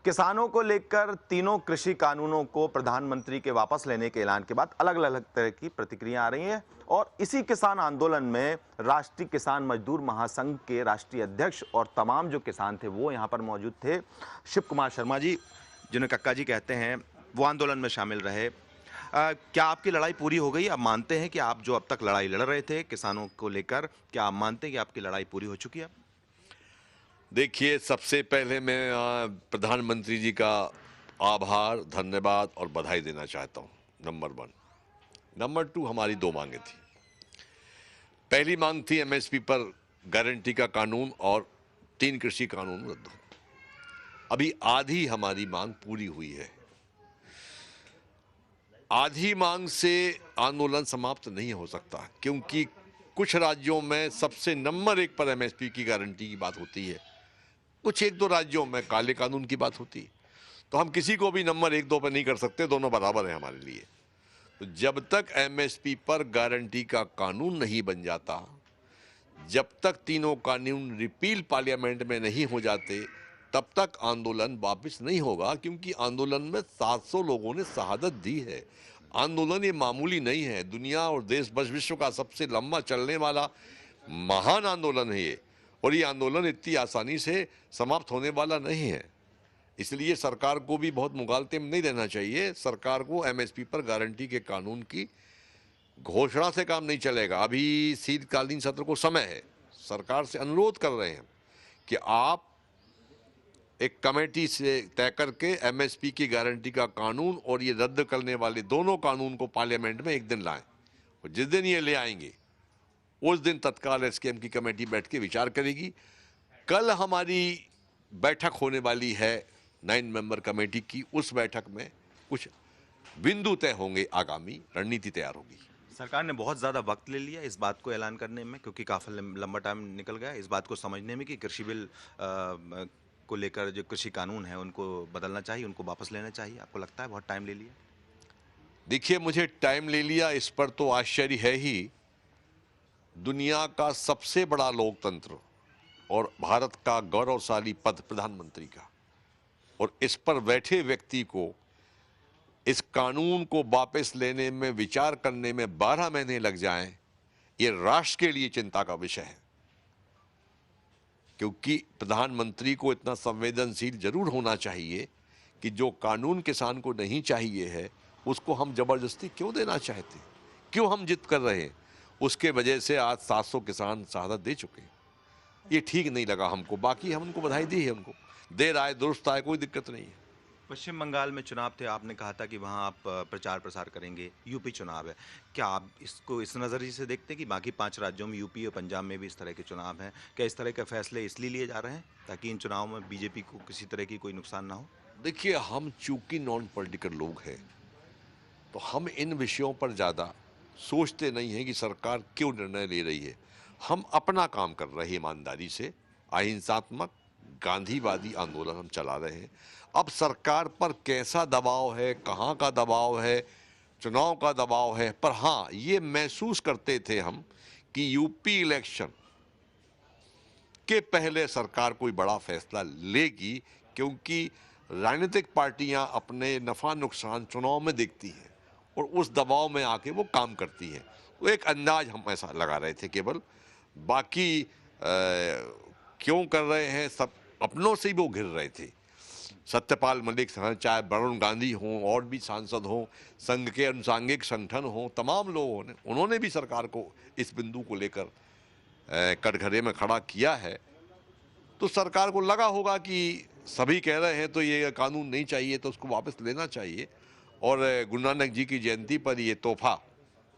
किसानों को लेकर तीनों कृषि कानूनों को प्रधानमंत्री के वापस लेने के ऐलान के बाद अलग अलग तरह की प्रतिक्रिया आ रही हैं और इसी किसान आंदोलन में राष्ट्रीय किसान मजदूर महासंघ के राष्ट्रीय अध्यक्ष और तमाम जो किसान थे वो यहां पर मौजूद थे। शिव कुमार शर्मा जी, जिन्हें कक्का जी कहते हैं, वो आंदोलन में शामिल रहे। क्या आपकी लड़ाई पूरी हो गई? आप मानते हैं कि आप जो अब तक लड़ाई लड़ रहे थे किसानों को लेकर, क्या आप मानते हैं कि आपकी लड़ाई पूरी हो चुकी है? देखिए, सबसे पहले मैं प्रधानमंत्री जी का आभार, धन्यवाद और बधाई देना चाहता हूँ, नंबर 1। नंबर 2, हमारी 2 मांगें थी। पहली मांग थी एमएसपी पर गारंटी का कानून और 3 कृषि कानून रद्द हो। अभी आधी हमारी मांग पूरी हुई है। आधी मांग से आंदोलन समाप्त नहीं हो सकता, क्योंकि कुछ राज्यों में सबसे नंबर 1 पर एमएसपी की गारंटी की बात होती है, कुछ 1-2 राज्यों में काले कानून की बात होती है। तो हम किसी को भी नंबर 1-2 पर नहीं कर सकते, दोनों बराबर हैं हमारे लिए। तो जब तक एमएसपी पर गारंटी का कानून नहीं बन जाता, जब तक तीनों कानून रिपील पार्लियामेंट में नहीं हो जाते, तब तक आंदोलन वापस नहीं होगा, क्योंकि आंदोलन में 700 लोगों ने शहादत दी है। आंदोलन ये मामूली नहीं है, दुनिया और देश विश्व का सबसे लंबा चलने वाला महान आंदोलन है ये, और ये आंदोलन इतनी आसानी से समाप्त होने वाला नहीं है। इसलिए सरकार को भी बहुत मुगालते में नहीं रहना चाहिए। सरकार को एमएसपी पर गारंटी के कानून की घोषणा से काम नहीं चलेगा। अभी शीतकालीन सत्र को समय है, सरकार से अनुरोध कर रहे हैं कि आप एक कमेटी से तय करके एमएसपी की गारंटी का कानून और ये रद्द करने वाले दोनों कानून को पार्लियामेंट में एक दिन लाएं, और जिस दिन ये ले आएंगे उस दिन तत्काल एसकेएम की कमेटी बैठ के विचार करेगी। कल हमारी बैठक होने वाली है 9 मेंबर कमेटी की। उस बैठक में कुछ बिंदु तय होंगे, आगामी रणनीति तैयार होगी। सरकार ने बहुत ज़्यादा वक्त ले लिया इस बात को ऐलान करने में, क्योंकि काफ़ी लंबा टाइम निकल गया इस बात को समझने में कि कृषि बिल को लेकर जो कृषि कानून है उनको बदलना चाहिए, उनको वापस लेना चाहिए। आपको लगता है बहुत टाइम ले लिया? देखिए, मुझे टाइम ले लिया इस पर तो आश्चर्य है ही। दुनिया का सबसे बड़ा लोकतंत्र और भारत का गौरवशाली पद प्रधानमंत्री का, और इस पर बैठे व्यक्ति को इस कानून को वापस लेने में, विचार करने में 12 महीने लग जाएं, ये राष्ट्र के लिए चिंता का विषय है। क्योंकि प्रधानमंत्री को इतना संवेदनशील जरूर होना चाहिए कि जो कानून किसान को नहीं चाहिए है उसको हम जबरदस्ती क्यों देना चाहते हैं, क्यों हम जिद कर रहे हैं। उसके वजह से आज 700 किसान शहादत दे चुके हैं। ये ठीक नहीं लगा हमको। बाकी हम उनको बधाई दी है, उनको देर आए दुरुस्त आए, कोई दिक्कत नहीं है। पश्चिम बंगाल में चुनाव थे, आपने कहा था कि वहाँ आप प्रचार प्रसार करेंगे। यूपी चुनाव है, क्या आप इसको इस नज़रिए से देखते हैं कि बाकी 5 राज्यों में, यूपी और पंजाब में भी इस तरह के चुनाव हैं? क्या इस तरह के फैसले इसलिए लिए जा रहे हैं ताकि इन चुनावों में बीजेपी को किसी तरह की कोई नुकसान ना हो? देखिए, हम चूंकि नॉन पॉलिटिकल लोग हैं, तो हम इन विषयों पर ज़्यादा सोचते नहीं हैं कि सरकार क्यों निर्णय ले रही है। हम अपना काम कर रहे हैं ईमानदारी से। अहिंसात्मक गांधीवादी आंदोलन हम चला रहे हैं। अब सरकार पर कैसा दबाव है, कहाँ का दबाव है, चुनाव का दबाव है, पर हाँ, ये महसूस करते थे हम कि यूपी इलेक्शन के पहले सरकार कोई बड़ा फैसला लेगी, क्योंकि राजनीतिक पार्टियां अपने नफा नुकसान चुनाव में देखती हैं और उस दबाव में आके वो काम करती हैं। तो एक अंदाज हम ऐसा लगा रहे थे केवल। बाकी क्यों कर रहे हैं, सब अपनों से ही वो घिर रहे थे। सत्यपाल मलिक, चाहे वरुण गांधी हों और भी सांसद हों, संघ के अनुसांगिक संगठन हों, तमाम लोगों ने, उन्होंने भी सरकार को इस बिंदु को लेकर कटघरे में खड़ा किया है। तो सरकार को लगा होगा कि सभी कह रहे हैं तो ये कानून नहीं चाहिए, तो उसको वापस लेना चाहिए, और गुरु नानक जी की जयंती पर ये तोहफा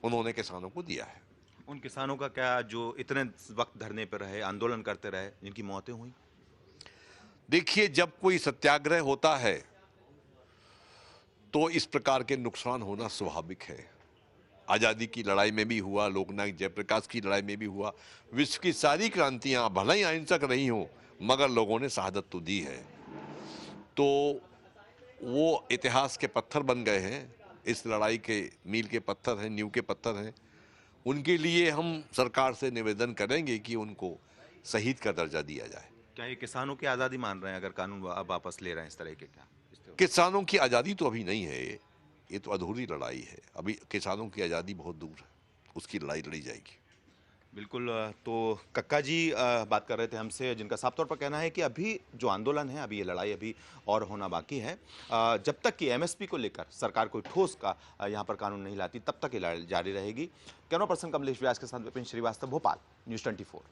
उन्होंने किसानों को दिया है। उन किसानों का क्या जो इतने वक्त धरने पर रहे, आंदोलन करते रहे, जिनकी मौतें हुई? देखिए, जब कोई सत्याग्रह होता है तो इस प्रकार के नुकसान होना स्वाभाविक है। आज़ादी की लड़ाई में भी हुआ, लोकनायक जयप्रकाश की लड़ाई में भी हुआ। विश्व की सारी क्रांतियां भले ही अहिंसक रही हों, मगर लोगों ने शहादत तो दी है। तो वो इतिहास के पत्थर बन गए हैं, इस लड़ाई के मील के पत्थर हैं, नींव के पत्थर हैं। उनके लिए हम सरकार से निवेदन करेंगे कि उनको शहीद का दर्जा दिया जाए। क्या ये किसानों की आज़ादी मान रहे हैं अगर कानून वापस ले रहे हैं इस तरह के? क्या किसानों की आज़ादी तो अभी नहीं है, ये तो अधूरी लड़ाई है। अभी किसानों की आज़ादी बहुत दूर है, उसकी लड़ाई लड़ी जाएगी। बिल्कुल। तो कक्का जी बात कर रहे थे हमसे, जिनका साफ तौर पर कहना है कि अभी जो आंदोलन है, अभी ये लड़ाई अभी और होना बाकी है। जब तक कि एमएसपी को लेकर सरकार कोई ठोस का यहाँ पर कानून नहीं लाती, तब तक ये लड़ाई जारी रहेगी। कैमरा पर्सन कमलेश व्यास के साथ विपिन श्रीवास्तव, भोपाल, न्यूज़ 24।